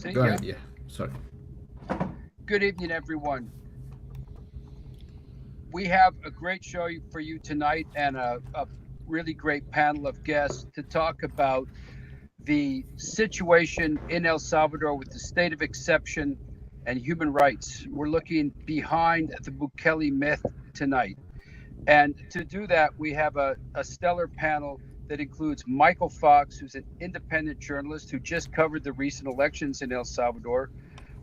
See, Go yeah. ahead. Yeah. Sorry. Good evening, everyone. We have a great show for you tonight and a really great panel of guests to talk about the situation in El Salvador with the state of exception and human rights. We're looking behind the Bukele myth tonight. And to do that, we have a stellar panel that includes Michael Fox, who's an independent journalist who just covered the recent elections in El Salvador,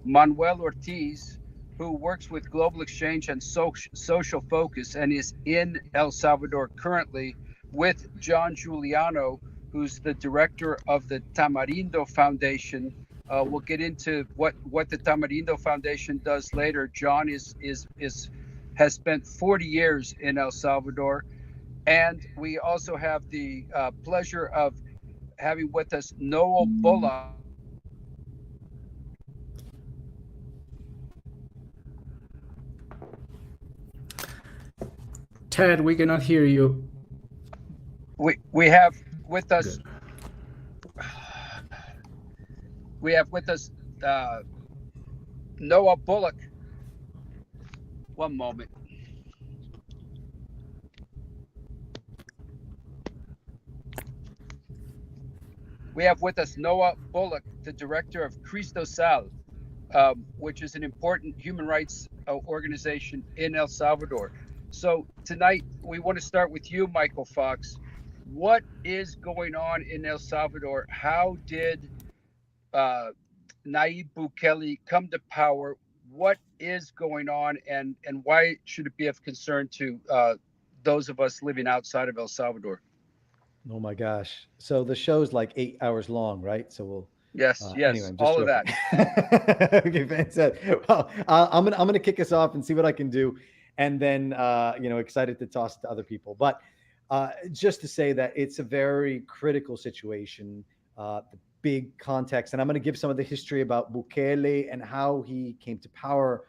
Manuel Ortiz, who works with Global Exchange and Social Focus and is in El Salvador currently, with John Guliano, who's the director of the Tamarindo Foundation. We'll get into what the Tamarindo Foundation does later. John is has spent 40 years in El Salvador, and we also have the pleasure of having with us Noel Bullock, Ted, we cannot hear you. we have with us Good. we have with us uh, Noah Bullock. One moment. We have with us Noah Bullock, the director of Cristosal, which is an important human rights organization in El Salvador. So tonight we want to start with you, Michael Fox. What is going on in El Salvador? How did uh, Nayib Bukele come to power? What is going on, and why should it be of concern to those of us living outside of El Salvador? Oh my gosh. So the show's like 8 hours long, right? So we'll Yes, anyway, yes, I'm just all of joking. that. Okay, fantastic. Well, I'm gonna kick us off and see what I can do, and then excited to toss it to other people. But just to say that it's a very critical situation, the big context, and I'm going to give some of the history about Bukele and how he came to power,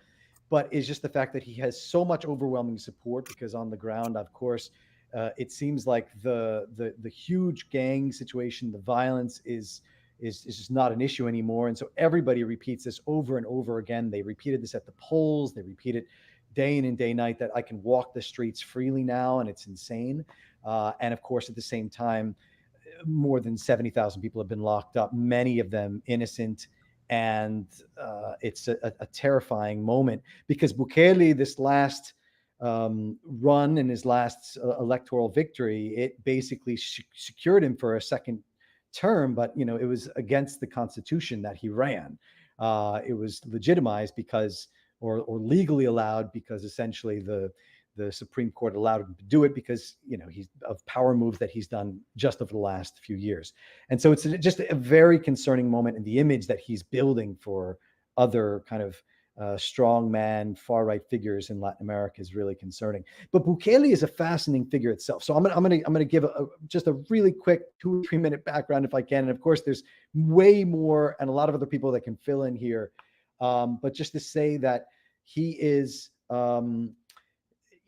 but it's just the fact that he has so much overwhelming support because on the ground, of course, it seems like the huge gang situation, the violence is just not an issue anymore, and so everybody repeats this over and over again. They repeated this at the polls. They repeat it day in and day night that I can walk the streets freely now, and it's insane. And of course, at the same time, more than 70,000 people have been locked up, many of them innocent. And it's a terrifying moment because Bukele, this last run and his last electoral victory, it basically secured him for a second term, but it was against the Constitution that he ran. It was legitimized because, or legally allowed because essentially the Supreme Court allowed him to do it because he's of power moves that he's done just over the last few years. And so it's just a very concerning moment, and the image that he's building for other kind of strong man, far right figures in Latin America is really concerning. But Bukele is a fascinating figure itself. So I'm gonna give just a really quick 2 or 3 minute background if I can. And of course, there's way more and a lot of other people that can fill in here. But just to say that he is.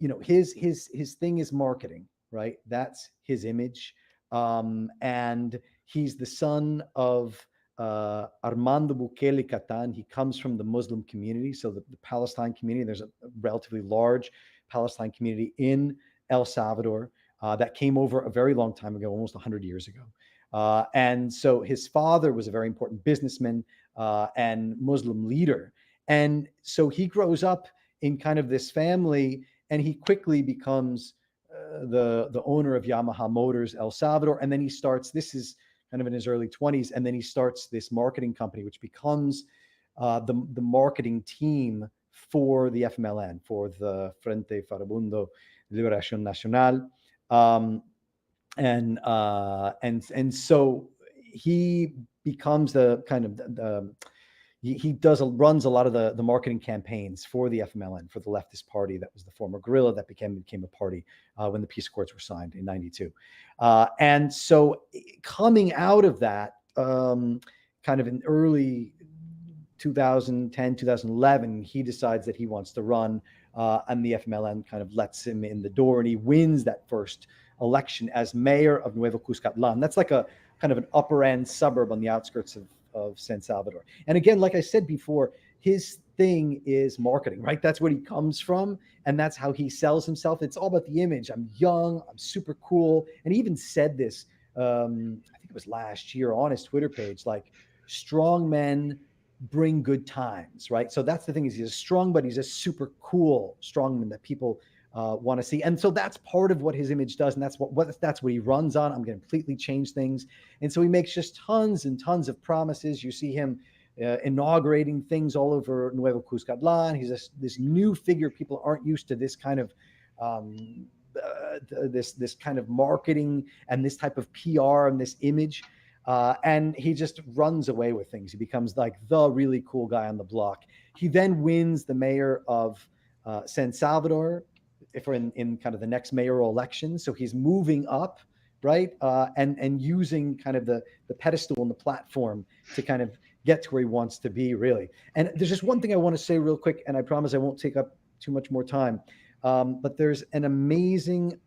His thing is marketing, right? That's his image, and he's the son of Armando Bukele Catan. He comes from the Muslim community, so the Palestine community. There's a relatively large Palestine community in El Salvador that came over a very long time ago, almost 100 years ago. And so his father was a very important businessman and Muslim leader. And so he grows up in kind of this family, and he quickly becomes the owner of Yamaha Motors El Salvador. And then he starts, this is kind of in his early 20s, and then he starts this marketing company, which becomes the marketing team for the FMLN, for the Frente Farabundo Liberación Nacional. And so he becomes the kind of he runs a lot of the marketing campaigns for the FMLN, for the leftist party that was the former guerrilla that became a party when the peace accords were signed in '92. And so coming out of that, kind of in early 2010, 2011, he decides that he wants to run, and the FMLN kind of lets him in the door, and he wins that first election as mayor of Nuevo Cuscatlan. That's like a kind of an upper end suburb on the outskirts of San Salvador. And again, like I said before, his thing is marketing, right? That's what he comes from, and that's how he sells himself. It's all about the image. I'm young, I'm super cool. And he even said this, I think it was last year on his Twitter page, like, strong men bring good times, right? So that's the thing, is he's strong, but he's a super cool strongman that people want to see. And so that's part of what his image does, and that's what he runs on. I'm going to completely change things. And so he makes just tons and tons of promises. You see him inaugurating things all over Nuevo Cuscatlan. He's this new figure. People aren't used to this kind of this kind of marketing and this type of PR and this image. And he just runs away with things. He becomes like the really cool guy on the block. He then wins the mayor of San Salvador if we're in kind of the next mayoral election. So he's moving up, right? And using kind of the pedestal and the platform to kind of get to where he wants to be, really. And there's just one thing I want to say real quick, and I promise I won't take up too much more time. But there's an amazing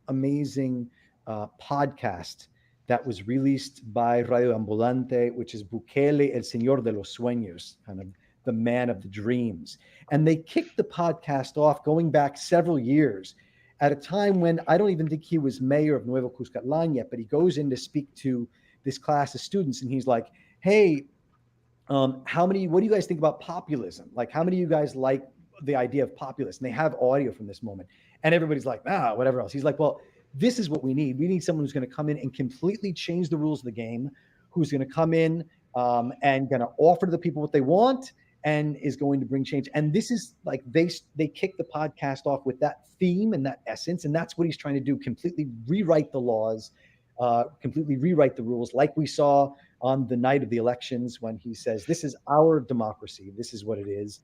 podcast that was released by Radio Ambulante, which is Bukele, El Señor de los Sueños, kind of the man of the dreams. And they kicked the podcast off going back several years at a time when I don't even think he was mayor of Nuevo Cuscatlan yet, but he goes in to speak to this class of students, and he's like, hey, what do you guys think about populism? Like, how many of you guys like the idea of populism? And they have audio from this moment. And everybody's like, whatever else. He's like, well, this is what we need. We need someone who's going to come in and completely change the rules of the game, who's going to come in and going to offer to the people what they want and is going to bring change. And this is like, they kick the podcast off with that theme and that essence. And that's what he's trying to do, completely rewrite the laws, completely rewrite the rules, like we saw on the night of the elections when he says, this is our democracy. This is what it is.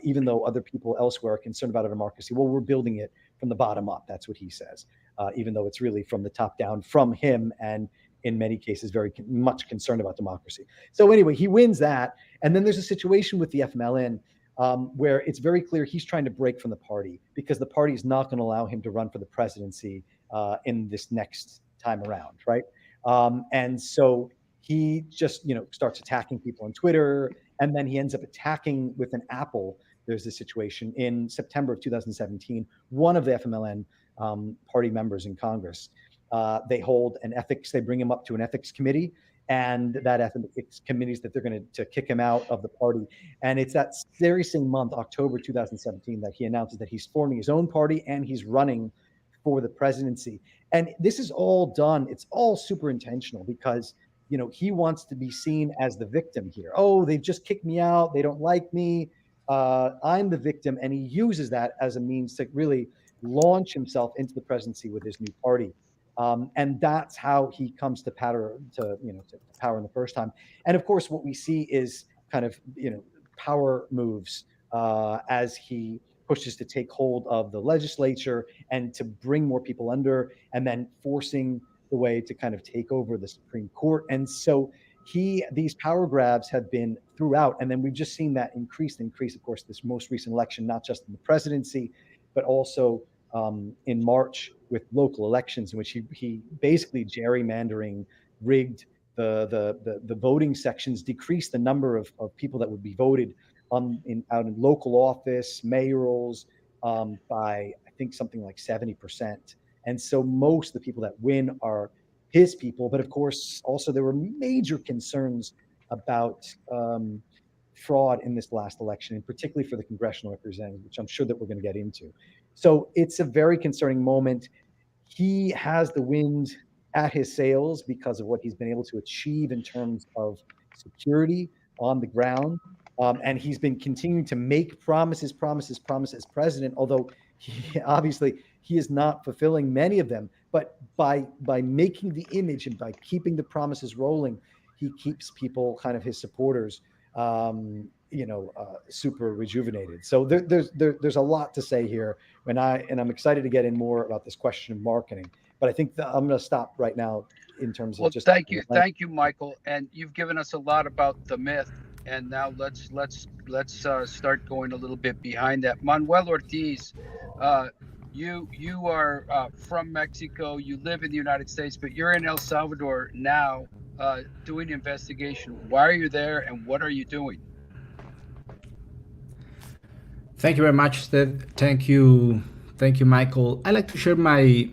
Even though other people elsewhere are concerned about a democracy, well, we're building it from the bottom up. That's what he says, even though it's really from the top down from him, and in many cases very much concerned about democracy. So anyway, he wins that. And then there's a situation with the FMLN where it's very clear he's trying to break from the party because the party is not going to allow him to run for the presidency in this next time around, right? And so he just, starts attacking people on Twitter, and then he ends up attacking with an apple. There's this situation in September of 2017. One of the FMLN party members in Congress, they bring him up to an ethics committee, and that ethics committee is that they're going to kick him out of the party. And it's that very same month, October 2017, that he announces that he's forming his own party and he's running for the presidency. And this is all done. It's all super intentional because he wants to be seen as the victim here. Oh, they've just kicked me out. They don't like me. I'm the victim. And he uses that as a means to really launch himself into the presidency with his new party. And that's how he comes to power in the first time. And of course, what we see is kind of, power moves as he pushes to take hold of the legislature and to bring more people under, and then forcing the way to kind of take over the Supreme Court. And so these power grabs have been throughout. And then we've just seen that increase, of course, this most recent election, not just in the presidency, but also in March with local elections in which he basically gerrymandering, rigged the voting sections, decreased the number of people that would be voted out in local office, mayorals, by I think something like 70%. And so most of the people that win are his people. But of course, also there were major concerns about fraud in this last election, and particularly for the congressional representative, which I'm sure that we're going to get into. So it's a very concerning moment. He has the wind at his sails because of what he's been able to achieve in terms of security on the ground. And he's been continuing to make promises as president, although he is not fulfilling many of them. But by making the image and by keeping the promises rolling, he keeps people, kind of his supporters, super rejuvenated. So there's a lot to say here, and I'm excited to get in more about this question of marketing. But I think I'm going to stop right now in terms of just. Thank you, Michael, and you've given us a lot about the myth. And now let's start going a little bit behind that. Manuel Ortiz, you are from Mexico. You live in the United States, but you're in El Salvador now. doing the investigation. Why are you there, and what are you doing? Thank you very much, Ted. Thank you, Michael. I like to share my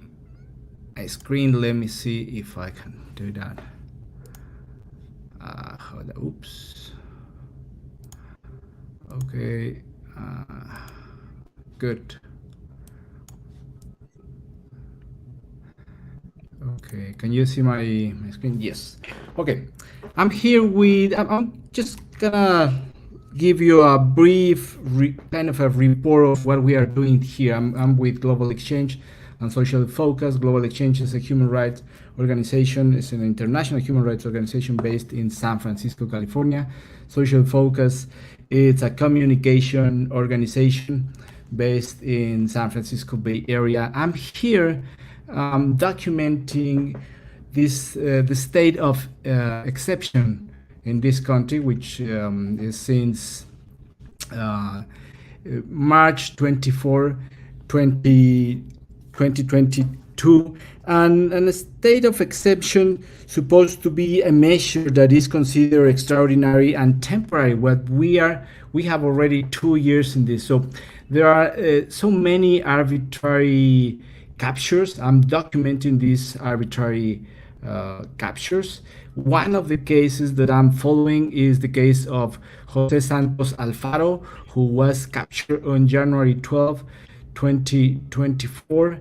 screen. Let me see if I can do that. Oops. Okay. Good. Okay, can you see my screen? Yes. Okay, I'm here with, I'm just gonna give you a brief kind of a report of what we are doing here. I'm with Global Exchange and Social Focus. Global Exchange is a human rights organization. It's an international human rights organization based in San Francisco, California. Social Focus, it's a communication organization based in San Francisco Bay Area. I'm here documenting this the state of exception in this country, which is since March 24, 2022, and a state of exception supposed to be a measure that is considered extraordinary and temporary. We have already 2 years in this, so there are so many arbitrary captures. I'm documenting these arbitrary captures. One of the cases that I'm following is the case of Jose Santos Alfaro, who was captured on January 12, 2024.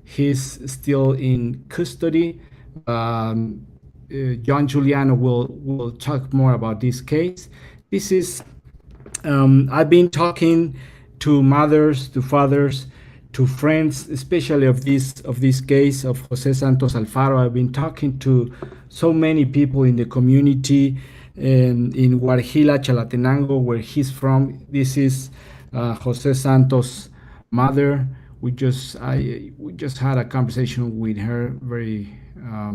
He's still in custody. John Guliano will talk more about this case. This is I've been talking to mothers, to fathers, to friends, especially of this case of Jose Santos Alfaro. I've been talking to so many people in the community in Guarjila, Chalatenango, where he's from. This is Jose Santos' mother. We just had a conversation with her very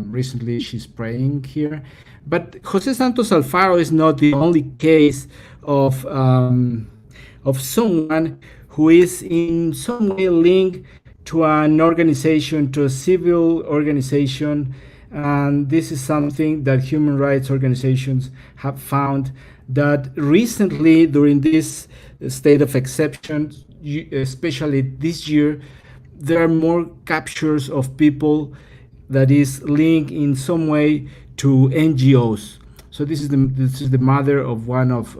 recently. She's praying here, but Jose Santos Alfaro is not the only case of someone who is in some way linked to an organization, to a civil organization. And this is something that human rights organizations have found, that recently during this state of exception, especially this year, there are more captures of people that is linked in some way to NGOs. So this is the mother of one of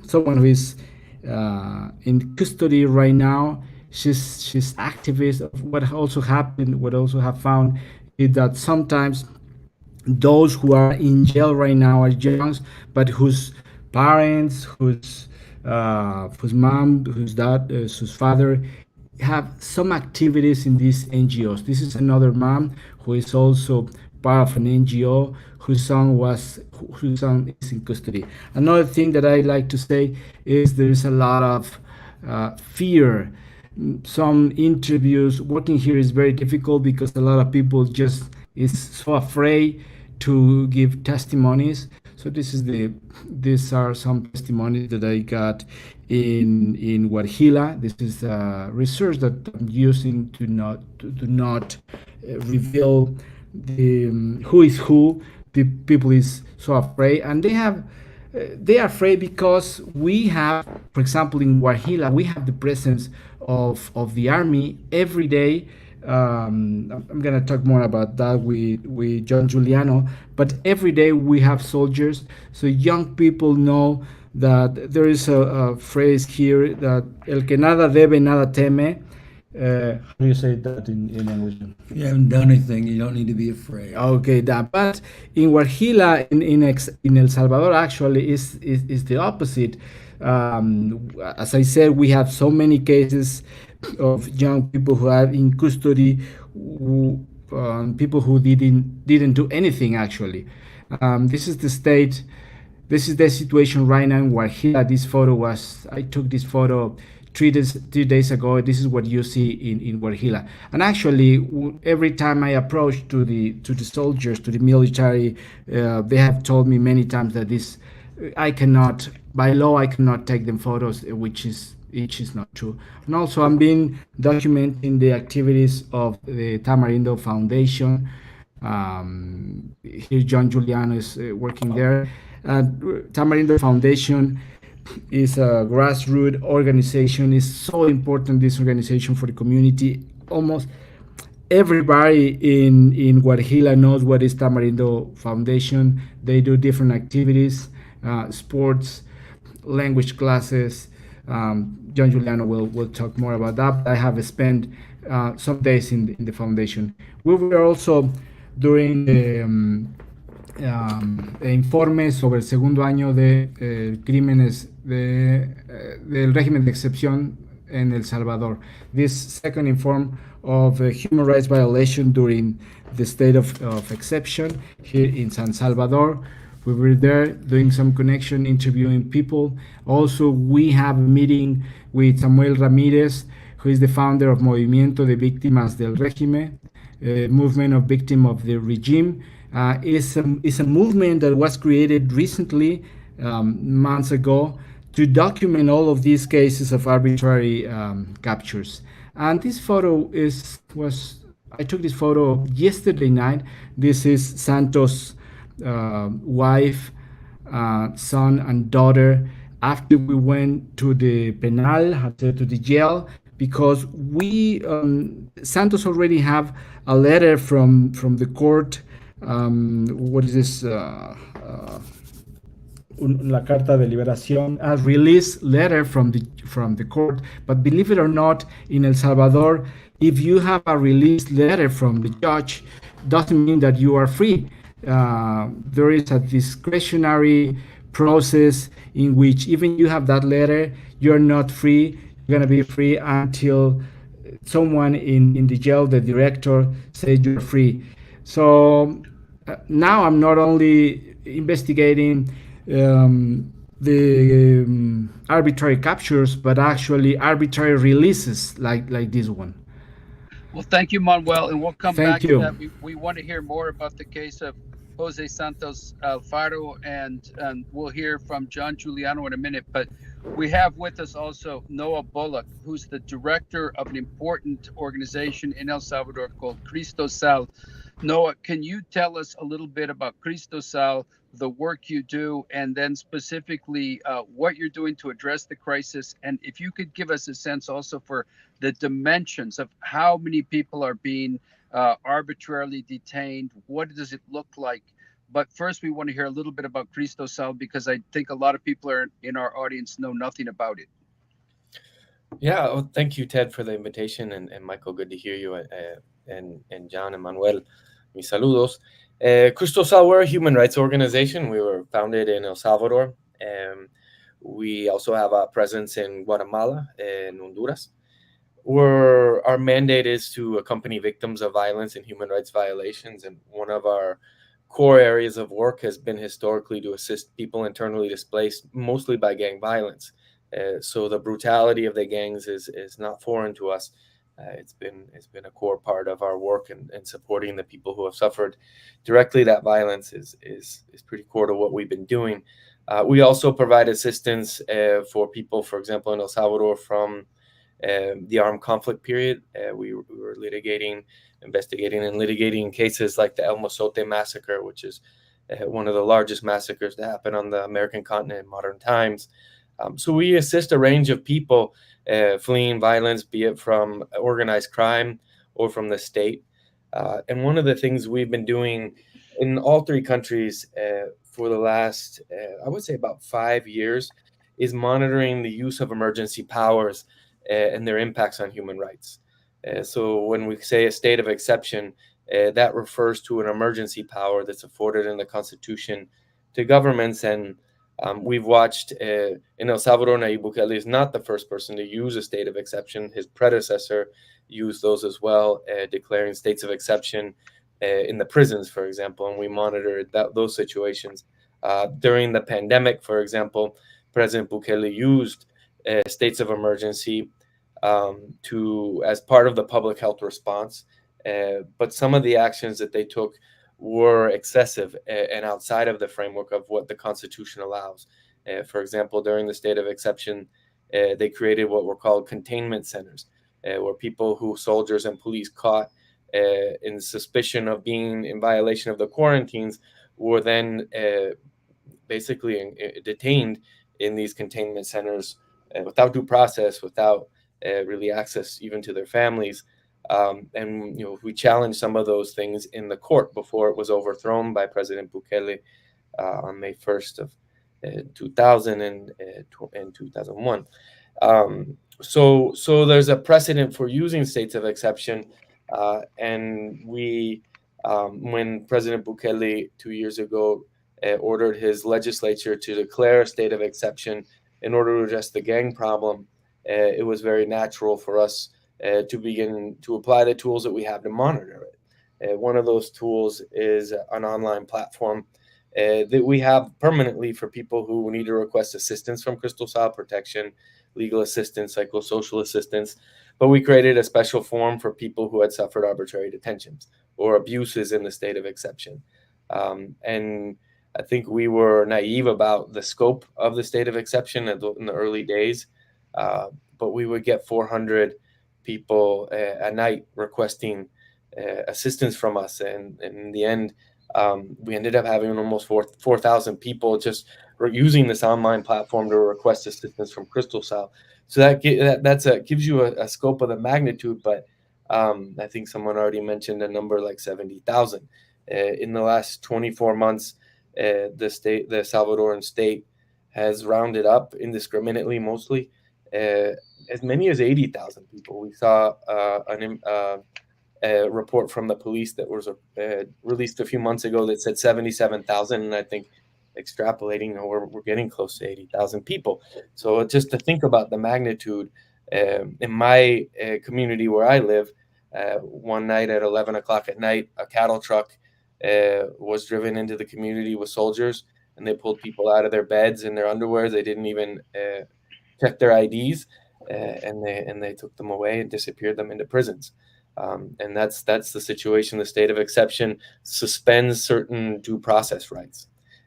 someone who is in custody right now. She's activist. What also have found is that sometimes those who are in jail right now are young, but whose parents, whose mom, whose dad, whose father have some activities in these NGOs. This is another mom who is also part of an NGO whose son is in custody. Another thing that I like to say is there's a lot of fear. Some interviews working here is very difficult because a lot of people just is so afraid to give testimonies. So these are some testimonies that I got in Guarjila. This is research that I'm using to not reveal the who is who. People is so afraid, and they are afraid because we have, for example, in Guarjila, we have the presence of the army every day. I'm gonna talk more about that with John Guliano, but every day we have soldiers, so young people know that there is a phrase here that el que nada debe nada teme. How do you say that in English? If you haven't done anything, you don't need to be afraid. Okay, that. But in Guarjila, in El Salvador, actually, is the opposite. As I said, we have so many cases of young people who are in custody, people who didn't do anything actually. This is the state. This is the situation right now in Guarjila. I took this photo 3 days ago. This is what you see in Guarjila. And actually, every time I approach to the soldiers, to the military, they have told me many times that by law, I cannot take them photos, which is not true. And also, I'm been documenting the activities of the Tamarindo Foundation. Here, John Guliano is working there. Tamarindo Foundation is a grassroots organization. It's so important, this organization, for the community. Almost everybody in Guarjila knows what is Tamarindo Foundation. They do different activities, sports, language classes. John Juliano will talk more about that. I have spent some days in the foundation. We were also doing informe sobre el segundo año de crímenes del régimen de excepción en El Salvador. This second inform of human rights violation during the state of exception here in San Salvador. We were there doing some connection, interviewing people. Also, we have a meeting with Samuel Ramirez, who is the founder of Movimiento de Víctimas del Régimen, movement of victim of the regime. It's a movement that was created recently, months ago, to document all of these cases of arbitrary captures. And this photo I took this photo yesterday night. This is Santos' wife, son, and daughter after we went to the penal, to the jail, because we Santos already have a letter from the court. What is this? La carta de liberación, a release letter from the court. But believe it or not, in El Salvador, if you have a release letter from the judge, doesn't mean that you are free. There is a discretionary process in which even you have that letter, you're not free. You're gonna be free until someone in the jail, the director, says you're free. So now I'm not only investigating the arbitrary captures, but actually arbitrary releases like this one. Well, thank you, Manuel, and we'll come Thank back you. to that. We want to hear more about the case of Jose Santos Alfaro, and we'll hear from John Juliano in a minute. But we have with us also Noah Bullock, who's the director of an important organization in El Salvador called Cristosal. Noah, can you tell us a little bit about Cristosal, the work you do, and then specifically what you're doing to address the crisis? And if you could give us a sense also for the dimensions of how many people are being arbitrarily detained, what does it look like? But first, we want to hear a little bit about Cristosal, because I think a lot of people in our audience know nothing about it. Yeah, well, thank you, Ted, for the invitation, and Michael, good to hear you, and John and Manuel, mis saludos. Cristosal, we're a human rights organization. We were founded in El Salvador. We also have a presence in Guatemala and Honduras. Our mandate is to accompany victims of violence and human rights violations, and one of our core areas of work has been historically to assist people internally displaced, mostly by gang violence. So the brutality of the gangs is not foreign to us. It's been a core part of our work, and supporting the people who have suffered directly that violence is pretty core to what we've been doing. We also provide assistance for people, for example, in El Salvador from the armed conflict period. We were investigating and litigating cases like the El Mozote massacre, which is one of the largest massacres to happen on the American continent in modern times. So we assist a range of people fleeing violence, be it from organized crime or from the state. And one of the things we've been doing in all three countries for the last, I would say about 5 years, is monitoring the use of emergency powers and their impacts on human rights. So when we say a state of exception, that refers to an emergency power that's afforded in the Constitution to governments. And we've watched in El Salvador, Nayib Bukele is not the first person to use a state of exception. His predecessor used those as well, declaring states of exception in the prisons, for example, and we monitored those situations. During the pandemic, for example, President Bukele used states of emergency as part of the public health response, but some of the actions that they took were excessive and outside of the framework of what the Constitution allows. For example, during the state of exception, they created what were called containment centers, where people who soldiers and police caught in suspicion of being in violation of the quarantines were then basically detained in these containment centers without due process, without really access even to their families. And we challenged some of those things in the court before it was overthrown by President Bukele on May 1st of 2000 and 2001. So there's a precedent for using states of exception, and when President Bukele 2 years ago ordered his legislature to declare a state of exception in order to address the gang problem, it was very natural for us to begin to apply the tools that we have to monitor it. One of those tools is an online platform that we have permanently for people who need to request assistance from Cristosal protection, legal assistance, psychosocial assistance. But we created a special form for people who had suffered arbitrary detentions or abuses in the state of exception. And I think we were naive about the scope of the state of exception in the early days, but we would get 400 people a night requesting assistance from us. And in the end, we ended up having almost 4,000 people just using this online platform to request assistance from Cristosal. So that gives you a scope of the magnitude. But I think someone already mentioned a number like 70,000 in the last 24 months. The Salvadoran state has rounded up indiscriminately, mostly as many as 80,000 people. We saw a report from the police that was released a few months ago that said 77,000, and I think extrapolating, we're getting close to 80,000 people. So just to think about the magnitude, in my community where I live, one night at 11 o'clock at night, a cattle truck was driven into the community with soldiers, and they pulled people out of their beds in their underwear. They didn't even check their IDs, and they took them away and disappeared them into prisons. And that's the situation. The state of exception suspends certain due process rights,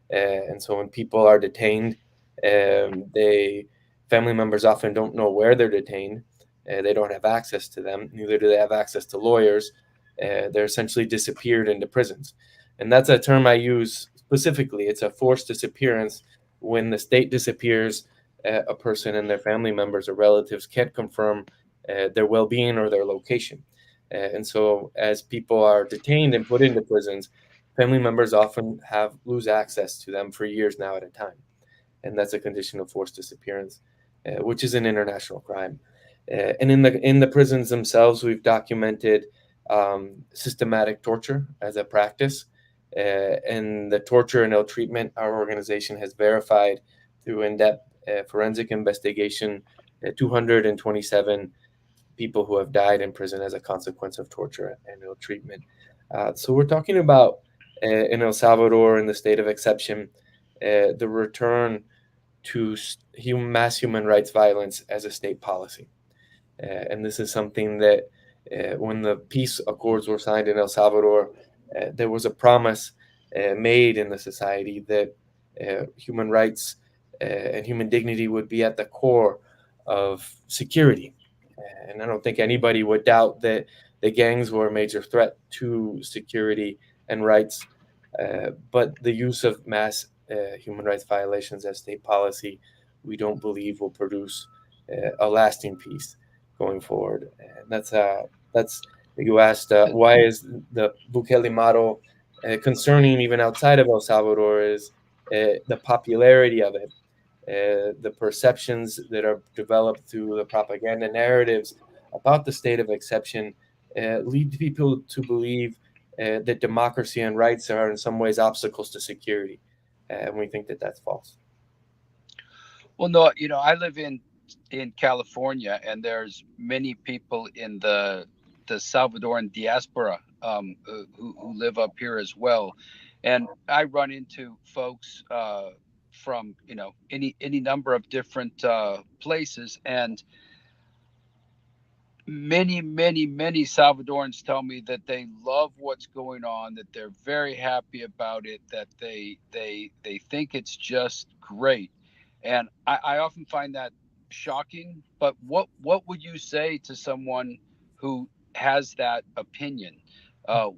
and so when people are detained, family members often don't know where they're detained. They don't have access to them. Neither do they have access to lawyers. They're essentially disappeared into prisons, and that's a term I use specifically. It's a forced disappearance when the state disappears a person and their family members or relatives can't confirm their well-being or their location. And so as people are detained and put into prisons, family members often lose access to them for years now at a time. And that's a condition of forced disappearance, which is an international crime. And in the prisons themselves, we've documented systematic torture as a practice. And the torture and ill treatment, our organization has verified through in-depth forensic investigation, 227 people who have died in prison as a consequence of torture and ill treatment. So we're talking about in El Salvador, in the state of exception, the return to mass human rights violence as a state policy. And this is something that when the peace accords were signed in El Salvador, there was a promise made in the society that human rights and human dignity would be at the core of security. And I don't think anybody would doubt that the gangs were a major threat to security and rights. But the use of mass human rights violations as state policy, we don't believe will produce a lasting peace going forward. And that's you asked why is the Bukele model concerning even outside of El Salvador is the popularity of it. The perceptions that are developed through the propaganda narratives about the state of exception lead people to believe that democracy and rights are in some ways obstacles to security. And we think that that's false. Well, no, I live in California, and there's many people in the Salvadoran diaspora who live up here as well. And I run into folks from any number of different places, and many Salvadorans tell me that they love what's going on, that they're very happy about it, that they think it's just great. And I often find that shocking. But what would you say to someone who has that opinion, uh,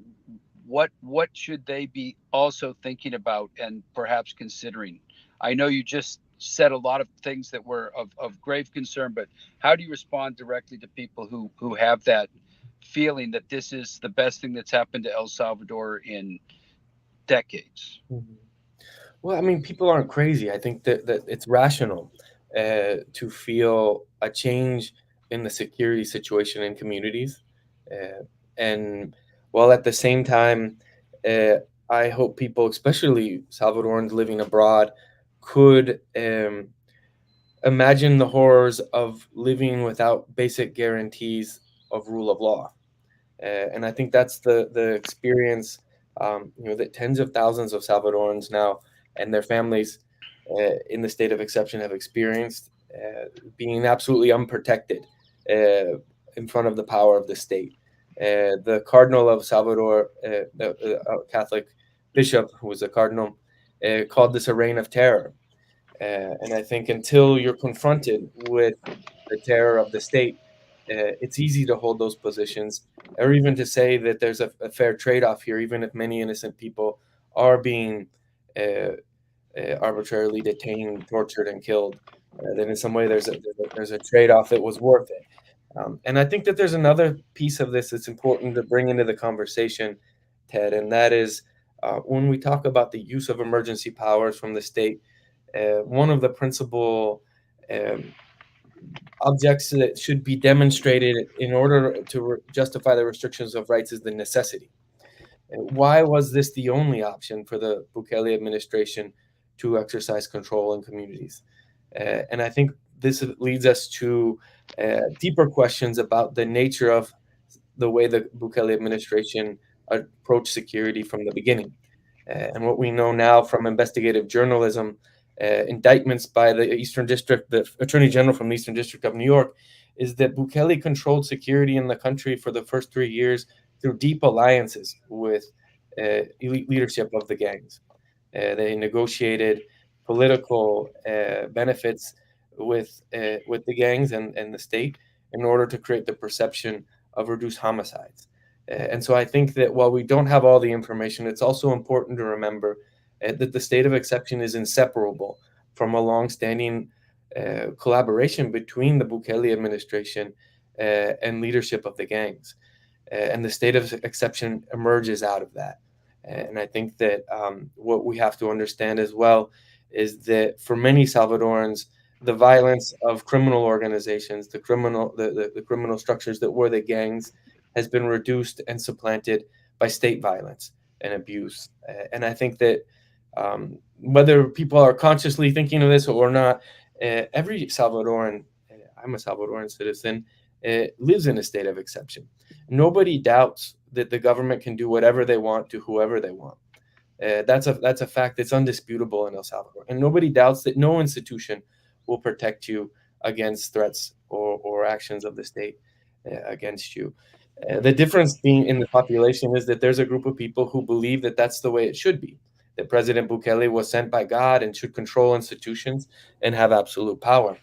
what should they be also thinking about and perhaps considering? I know you just said a lot of things that were of grave concern, but how do you respond directly to people who have that feeling that this is the best thing that's happened to El Salvador in decades? Mhm. Well, I mean, people aren't crazy. I think that it's rational to feel a change in the security situation in communities. And while at the same time, uh, I hope people, especially Salvadorans living abroad, could imagine the horrors of living without basic guarantees of rule of law. And I think that's the experience, that tens of thousands of Salvadorans now and their families in the state of exception have experienced, being absolutely unprotected in front of the power of the state. The Cardinal of Salvador, the Catholic bishop who was a cardinal, called this a reign of terror. And I think until you're confronted with the terror of the state, it's easy to hold those positions, or even to say that there's a fair trade-off here, even if many innocent people are being arbitrarily detained, tortured, and killed. Then in some way there's a trade-off that was worth it. And I think that there's another piece of this that's important to bring into the conversation, Ted, and that is when we talk about the use of emergency powers from the state. One of the principal objects that should be demonstrated in order to justify the restrictions of rights is the necessity. Why was this the only option for the Bukele administration to exercise control in communities? And I think this leads us to deeper questions about the nature of the way the Bukele administration approached security from the beginning. And what we know now from investigative journalism, indictments by the Eastern District, the Attorney General from the Eastern District of New York, is that Bukele controlled security in the country for the first 3 years through deep alliances with elite leadership of the gangs. They negotiated political benefits with the gangs and the state in order to create the perception of reduced homicides. And so I think that while we don't have all the information, it's also important to remember that the state of exception is inseparable from a long-standing collaboration between the Bukele administration and leadership of the gangs. And the state of exception emerges out of that. And I think that what we have to understand as well is that for many Salvadorans, the violence of criminal organizations, the criminal structures that were the gangs, has been reduced and supplanted by state violence and abuse. And I think that whether people are consciously thinking of this or not, every Salvadoran, I'm a Salvadoran citizen, lives in a state of exception. Nobody doubts that the government can do whatever they want to whoever they want. That's a fact that's undisputable in El Salvador. And nobody doubts that no institution will protect you against threats or actions of the state against you. The difference being in the population is that there's a group of people who believe that that's the way it should be, that President Bukele was sent by God and should control institutions and have absolute power.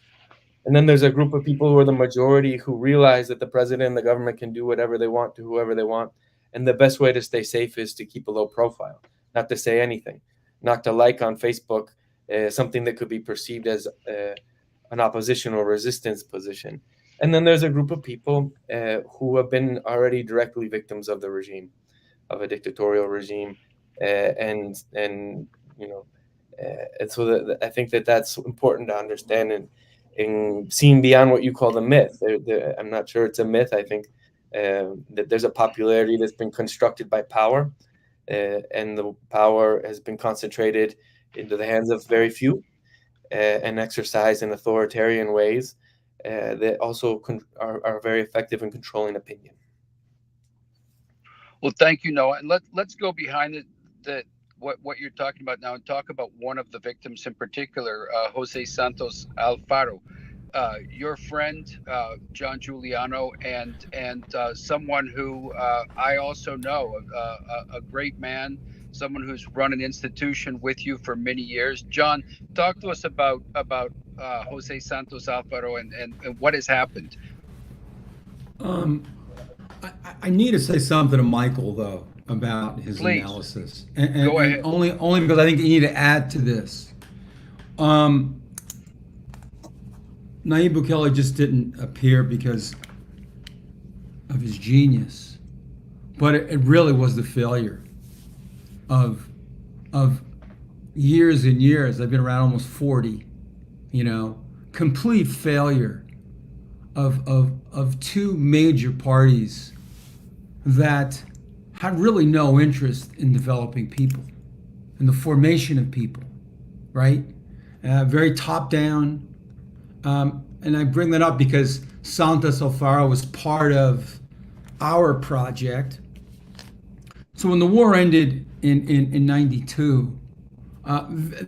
And then there's a group of people who are the majority who realize that the president and the government can do whatever they want to whoever they want. And the best way to stay safe is to keep a low profile, not to say anything, not to like on Facebook something that could be perceived as an opposition or resistance position. And then there's a group of people who have been already directly victims of the regime, of a dictatorial regime. And so I think that that's important to understand and seeing beyond what you call the myth. I'm not sure it's a myth. I think that there's a popularity that's been constructed by power, and the power has been concentrated into the hands of very few and exercised in authoritarian ways that also are very effective in controlling opinion. Well, thank you, Noah. And let's go behind what you're talking about now and talk about one of the victims in particular, Jose Santos Alfaro, your friend, John Guliano, and someone who I also know, a great man, someone who's run an institution with you for many years. John, talk to us about Jose Santos Alfaro and what has happened. I need to say something to Michael though about his Please. analysis, Go ahead. only because I think you need to add to this. Nayib Bukele just didn't appear because of his genius, but it really was the failure of years and years. I've been around almost 40, complete failure of two major parties that had really no interest in developing people, in the formation of people, right? Very top down. And I bring that up because Santos Alfaro was part of our project. So when the war ended in 92,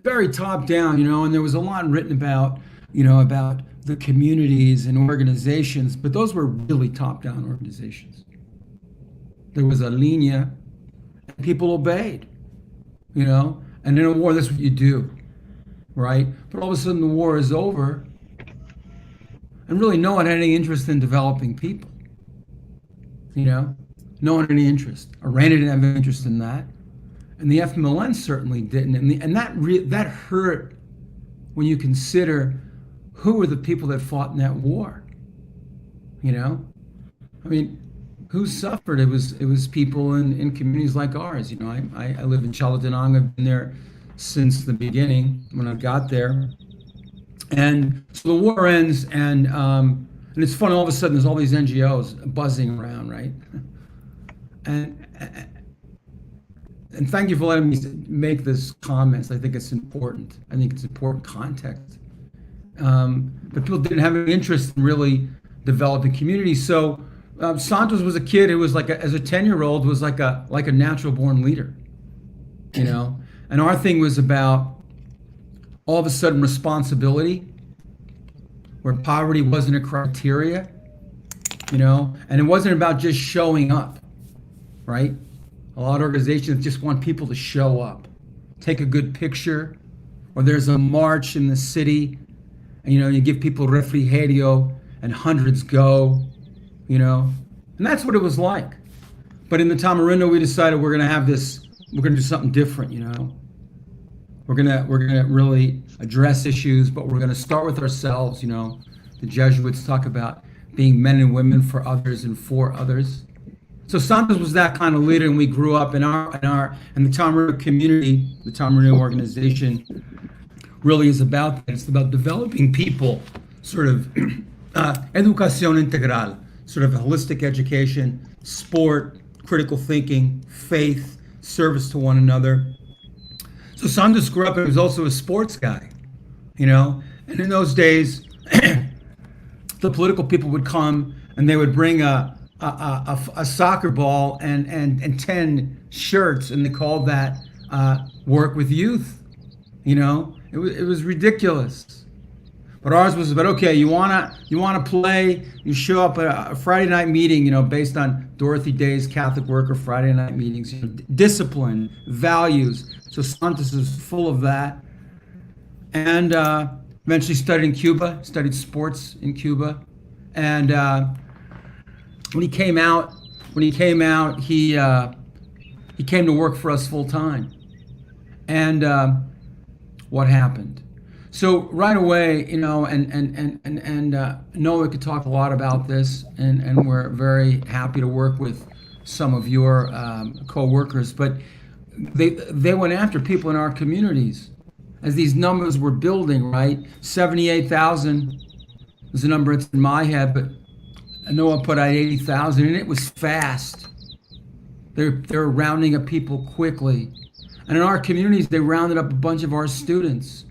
very top down, and there was a lot written about, about the communities and organizations, but those were really top down organizations. There was a linea, and people obeyed, and in a war, that's what you do, right? But all of a sudden the war is over, and really no one had any interest in developing people, no one had any interest. Iran didn't have any interest in that, and the FMLN certainly didn't, and that hurt when you consider who were the people that fought in that war. Who suffered? It was people in communities like ours. I live in Chalatenango. I've been there since the beginning when I got there, and so the war ends, and it's fun. All of a sudden, there's all these NGOs buzzing around, right? And thank you for letting me make this comments. I think it's important. I think it's important context. But people didn't have any interest in really developing communities. So Santos was a kid who was as a 10-year-old, was like a natural born leader, And our thing was about all of a sudden responsibility, where poverty wasn't a criteria, and it wasn't about just showing up, right? A lot of organizations just want people to show up, take a good picture, or there's a march in the city, and you give people refrigerio and hundreds go, and that's what it was like. But in the Tamarindo, we decided we're going to do something different, We're gonna really address issues, but we're going to start with ourselves, The Jesuits talk about being men and women for others and for others. So Santos was that kind of leader, and we grew up in the Tamarindo community. The Tamarindo organization really is about that. It's about developing people, sort of educación integral, sort of holistic education, sport, critical thinking, faith, service to one another. So Santos grew up and was also a sports guy, And in those days, the political people would come and they would bring a soccer ball and 10 shirts, and they called that work with youth. It was ridiculous. But ours was about, okay, you wanna play, you show up at a Friday night meeting, based on Dorothy Day's Catholic Worker Friday night meetings, discipline, values. So Santos is full of that. And eventually studied in Cuba, studied sports in Cuba. And when he came out, he came to work for us full time. And what happened? So right away, Noah could talk a lot about this, and we're very happy to work with some of your co-workers. But they went after people in our communities as these numbers were building. Right, 78,000 was the number that's in my head, but Noah put out 80,000, and it was fast. They were rounding up people quickly, and in our communities, they rounded up a bunch of our students.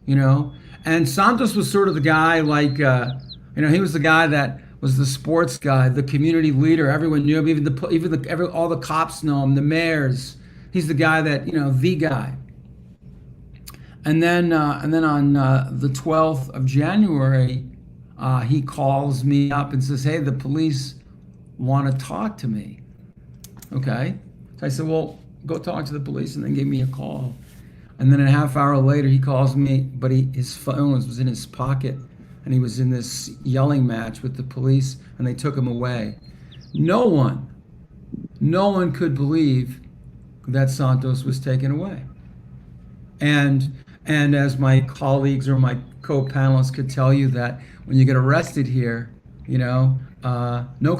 And Santos was sort of the guy, he was the guy that was the sports guy, the community leader. Everyone knew him, all the cops know him, the mayors. He's the guy that, the guy. And then on the 12th of January, he calls me up and says, hey, the police want to talk to me. Okay. So I said, well, go talk to the police, and then gave me a call. And then a half hour later, he calls me, but his phone was in his pocket, and he was in this yelling match with the police, and they took him away. no one could believe that Santos was taken away. And as my colleagues or my co-panelists could tell you, that when you get arrested here, no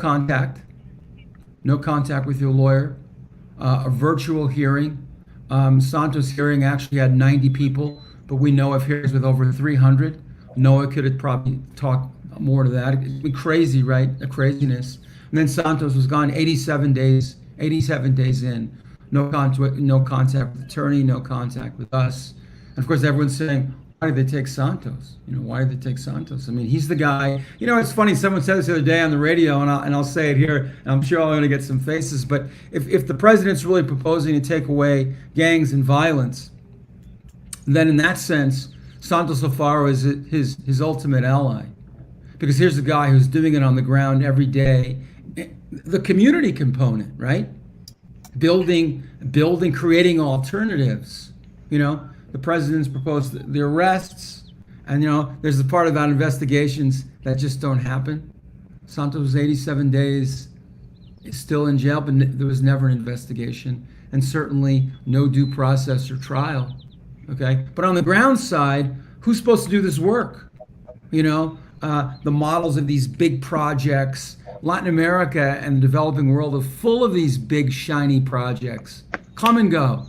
contact with your lawyer, a virtual hearing. Santos' hearing actually had 90 people, but we know of hearings with over 300. Noah could have probably talked more to that. It'd be crazy, right? A craziness. And then Santos was gone 87 days in. No contact with attorney, no contact with us. And of course, everyone's saying, why did they take Santos? Why did they take Santos? I mean, he's the guy. It's funny. Someone said this the other day on the radio, and I'll say it here. And I'm sure I'm going to get some faces. But if the president's really proposing to take away gangs and violence, then in that sense, Santos Alfaro is his ultimate ally, because here's a guy who's doing it on the ground every day. The community component, right? Building, creating alternatives. The president's proposed the arrests, and there's the part about investigations that just don't happen. Santos was 87 days still in jail, but there was never an investigation, and certainly no due process or trial. Okay, but on the ground side, who's supposed to do this work? The models of these big projects. Latin America and the developing world are full of these big shiny projects. Come and go.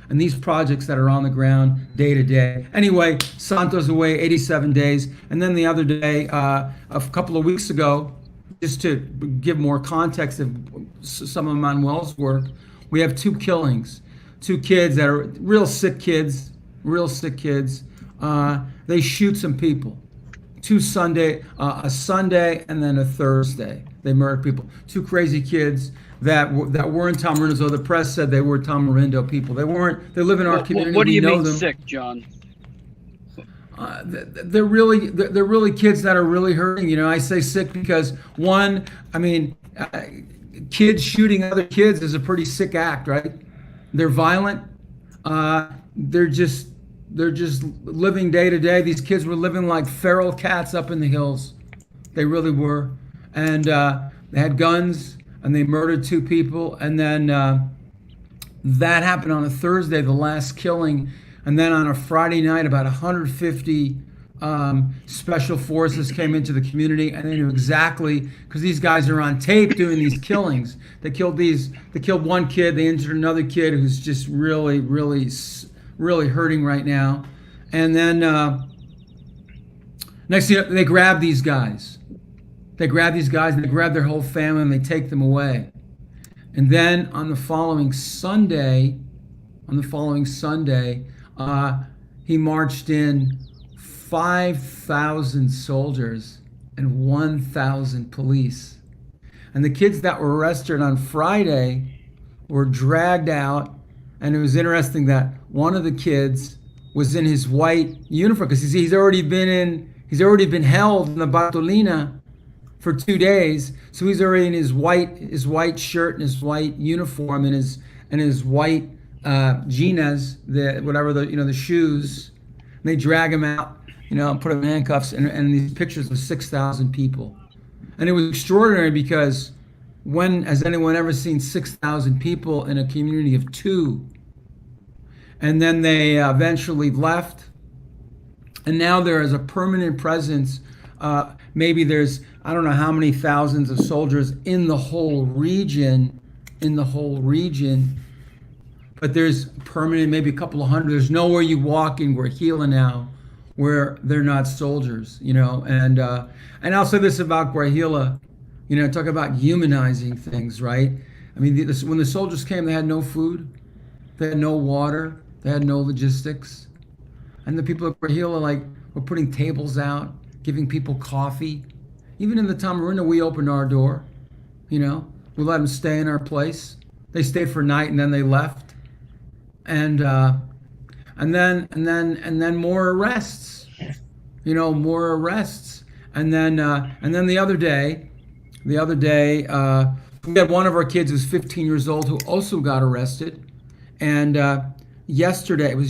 And these projects that are on the ground day to day. Anyway, Santos away 87 days. And then the other day, a couple of weeks ago, just to give more context of some of Manuel's work, we have 2 killings. 2 kids that are real sick kids. They shoot some people. A Sunday and then a Thursday. They murder people. 2 crazy kids that were in Tamarindo. The press said they were Tamarindo people. They weren't. They live in our community. What do you mean them. Sick, John? They're really kids that are really hurting. I say sick because kids shooting other kids is a pretty sick act, right? They're violent. They're just living day to day. These kids were living like feral cats up in the hills. They really were. And they had guns, and they murdered 2 people. And then that happened on a Thursday, the last killing. And then on a Friday night, about 150 special forces came into the community, and they knew exactly, because these guys are on tape doing these killings. They killed one kid, they injured another kid who's just really hurting right now. And then next thing you know, they grab these guys. They grab their whole family, and they take them away. And then on the following Sunday, he marched in 5,000 soldiers and 1,000 police. And the kids that were arrested on Friday were dragged out. And it was interesting that one of the kids was in his white uniform, because he's already been held in the Bartolina for 2 days. So he's already in his white shirt and his white uniform and his white Ginas, the shoes. And they drag him out, and put him in handcuffs, and these pictures of 6,000 people. And it was extraordinary, because when has anyone ever seen 6,000 people in a community of 2? And then they eventually left. And now there is a permanent presence. Maybe there's, I don't know how many thousands of soldiers in the whole region. But there's permanent, maybe a couple of hundred. There's nowhere you walk in Guarjila now where they're not soldiers, And I'll say this about Guarjila, talk about humanizing things, right? I mean, when the soldiers came, they had no food, they had no water, they had no logistics. And the people at Guarjila, were putting tables out, giving people coffee. Even in the Tamarindo, we opened our door, we let them stay in our place. They stayed for a night, and then they left. And then more arrests, more arrests. And then the other day, we had one of our kids who's 15 years old who also got arrested. And yesterday, we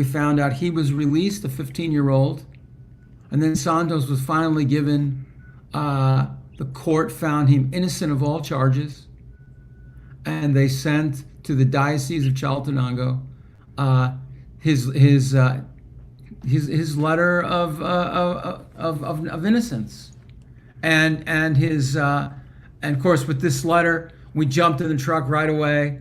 found out he was released, a 15-year-old. And then Santos was finally given The court found him innocent of all charges, and they sent to the Diocese of Chalatenango his letter of innocence, and his and of course with this letter we jumped in the truck right away.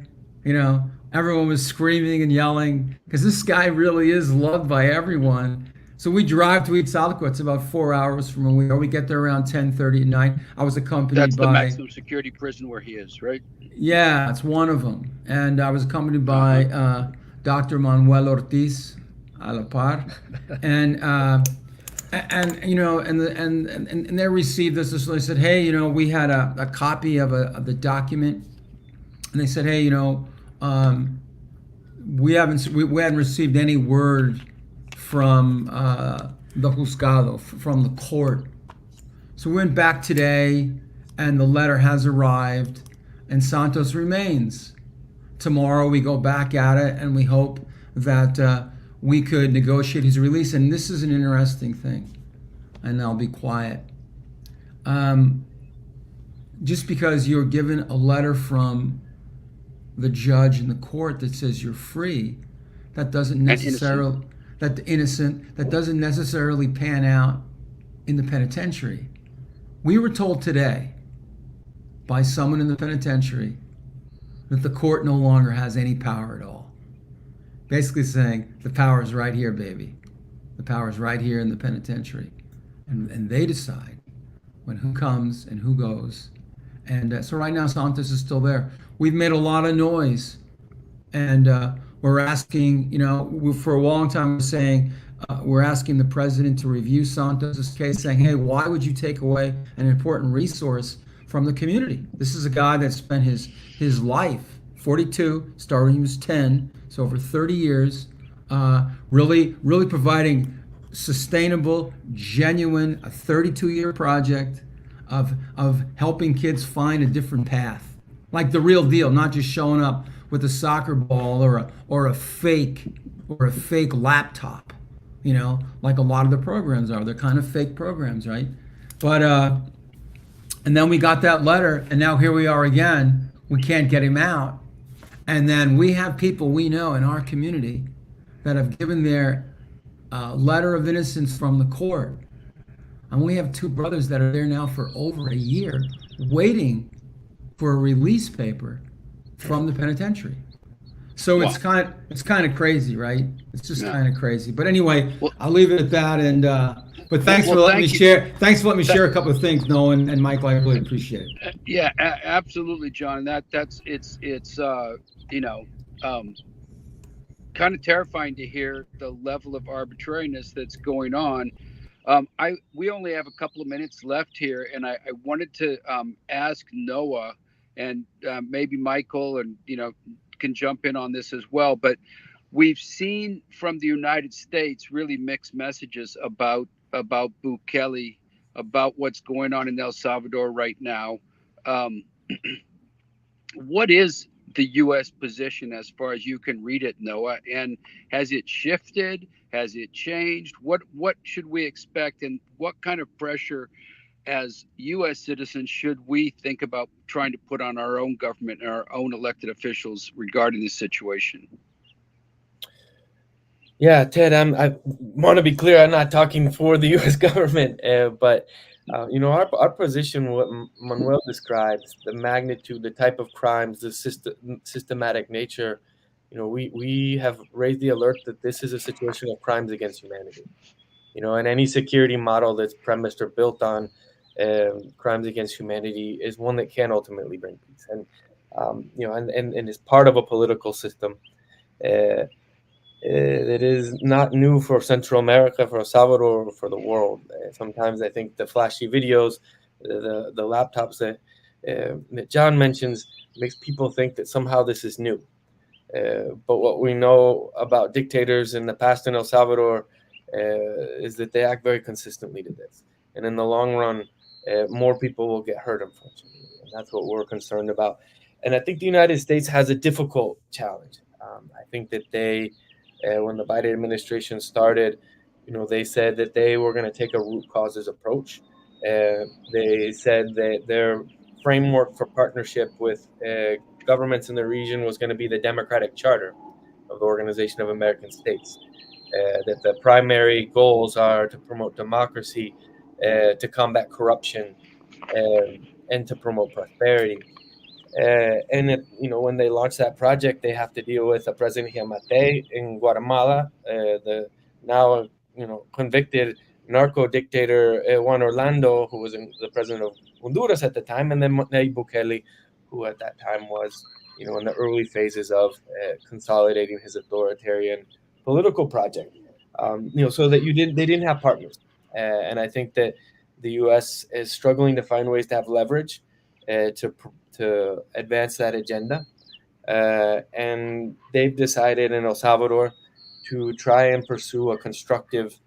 Everyone was screaming and yelling because this guy really is loved by everyone. So we drive to Itzalco. It's about 4 hours from where we are. We get there around 10:30 at night. I was accompanied That's the by maximum security prison where he is, right? yeah, it's one of them. And I was accompanied by Dr. Manuel Ortiz, a la par, and they received this. So they said, hey, we had a copy of the document, and they said, hey, we hadn't received any word from the juzgado, from the court. So we went back today, and the letter has arrived, and Santos remains. Tomorrow we go back at it, and we hope that we could negotiate his release. And this is an interesting thing, and I'll be quiet. Just because you're given a letter from the judge in the court that says you're free, that doesn't necessarily that doesn't necessarily pan out in the penitentiary. We were told today by someone in the penitentiary that the court no longer has any power at all. Basically saying the power is right here, baby. The power is right here in the penitentiary, and they decide who comes and who goes. And so right now Santos is still there. We've made a lot of noise, and we're asking, for a long time we're saying, we're asking the president to review Santos's case, saying, hey, why would you take away an important resource from the community? This is a guy that spent his life, 42, starting when he was 10, so over 30 years, really providing sustainable, genuine, a 32-year project of helping kids find a different path, like the real deal, not just showing up with a soccer ball or a fake laptop, like a lot of the programs are. They're kind of fake programs, right? But and then we got that letter, and now here we are again. We can't get him out, and then we have people we know in our community that have given their letter of innocence from the court. And we have two brothers that are there now for over a year waiting for a release paper from the penitentiary. So Wow. it's kind of crazy, right? It's just Yeah. kind of crazy. But anyway, Well- I'll leave it at that. And but thanks Well, for letting me thank you. share. Thanks for letting me share a couple of things, Noah and Michael. I really appreciate it. Yeah, absolutely, John. It's kind of terrifying to hear the level of arbitrariness that's going on. We only have a couple of minutes left here, and I wanted to ask Noah and maybe Michael, and can jump in on this as well. But we've seen from the United States really mixed messages about Bukele, about what's going on in El Salvador right now. What is the U.S. position as far as you can read it, Noah? And has it shifted? Has it changed? What should we expect, and what kind of pressure as U.S. citizens should we think about trying to put on our own government and our own elected officials regarding this situation? Yeah, Ted, I want to be clear. I'm not talking for the U.S. government, but our position, what Manuel describes, the magnitude, the type of crimes, the systematic nature. We have raised the alert that this is a situation of crimes against humanity. And any security model that's premised or built on crimes against humanity is one that can ultimately bring peace. And and is part of a political system that is not new for Central America, for El Salvador, for the world. Sometimes I think the flashy videos, the laptops that John mentions, makes people think that somehow this is new. But what we know about dictators in the past in El Salvador is that they act very consistently to this. And in the long run, more people will get hurt, unfortunately. And that's what we're concerned about. And I think the United States has a difficult challenge. I think that they, when the Biden administration started, they said that they were going to take a root causes approach. They said that their framework for partnership with governments in the region was going to be the Democratic Charter of the Organization of American States. That the primary goals are to promote democracy, to combat corruption, and to promote prosperity. And when they launch that project, they have to deal with President Giammattei in Guatemala, the now convicted narco dictator Juan Orlando, who was the president of Honduras at the time, and then Nayib Bukele, who at that time was in the early phases of consolidating his authoritarian political project. So that they didn't have partners, and I think that the U.S. is struggling to find ways to have leverage to advance that agenda, and they've decided in El Salvador to try and pursue a constructive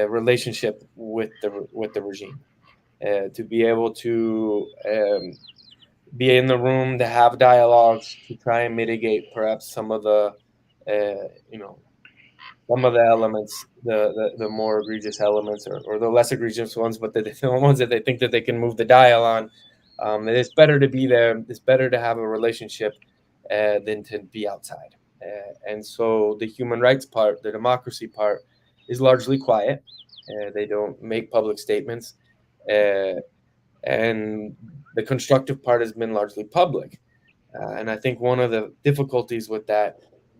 relationship with the regime, to be able to be in the room, to have dialogues, to try and mitigate perhaps some of the elements, the more egregious elements, or the less egregious ones, but the ones that they think that they can move the dial on. It's better to be there. It's better to have a relationship than to be outside. And so the human rights part, the democracy part, is largely quiet. They don't make public statements. And the constructive part has been largely public. And I think one of the difficulties with that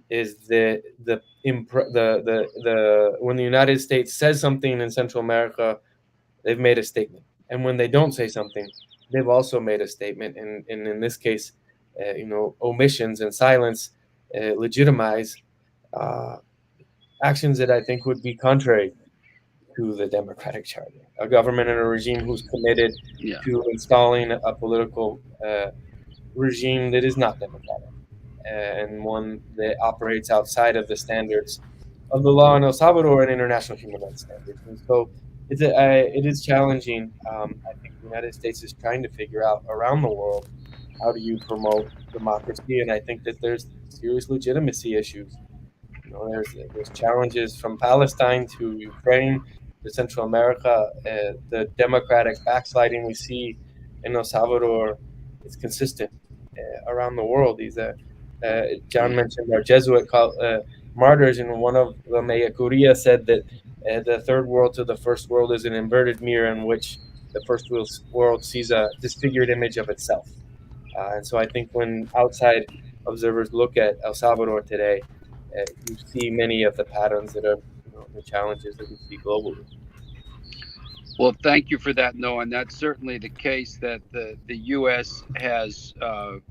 is when the United States says something in Central America, they've made a statement. And when they don't say something, they've also made a statement. And in this case, omissions and silence legitimize actions that I think would be contrary to the Democratic Charter. A government and a regime who's committed to installing a political regime that is not democratic, and one that operates outside of the standards of the law in El Salvador and international human rights standards. And so it is challenging. I think the United States is trying to figure out around the world, how do you promote democracy? And I think that there's serious legitimacy issues. There's challenges from Palestine to Ukraine to Central America. The democratic backsliding we see in El Salvador is consistent around the world. John mentioned our Jesuit martyrs, and one of them, Curia, said that the third world to the first world is an inverted mirror in which the first world sees a disfigured image of itself. And so I think when outside observers look at El Salvador today, you see many of the patterns that are the challenges that we see globally. Well, thank you for that, Noah. And that's certainly the case that the U.S. has a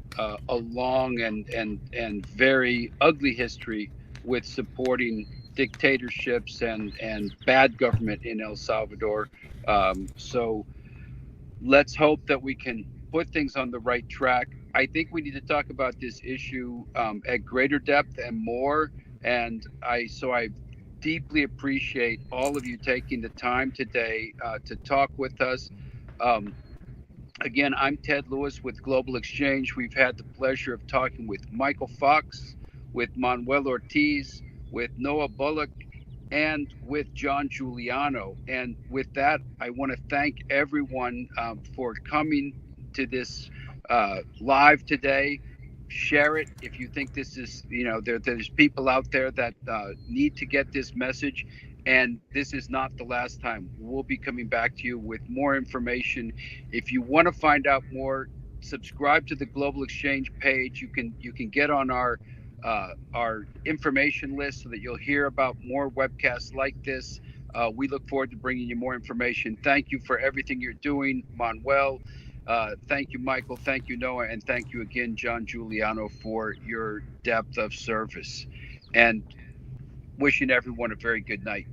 long and very ugly history with supporting dictatorships and bad government in El Salvador. So let's hope that we can put things on the right track. I think we need to talk about this issue at greater depth and more. And I deeply appreciate all of you taking the time today to talk with us. Again, I'm Ted Lewis with Global Exchange. We've had the pleasure of talking with Michael Fox, with Manuel Ortiz, with Noah Bullock, and with John Guliano. And with that, I want to thank everyone for coming to this live today. Share it if you think this is, there's people out there that need to get this message. And this is not the last time. We'll be coming back to you with more information. If you want to find out more, subscribe to the Global Exchange page. You can get on our information list so that you'll hear about more webcasts like this. We look forward to bringing you more information. Thank you for everything you're doing, Manuel. Thank you, Michael. Thank you, Noah. And thank you again, John Guliano, for your depth of service. And wishing everyone a very good night.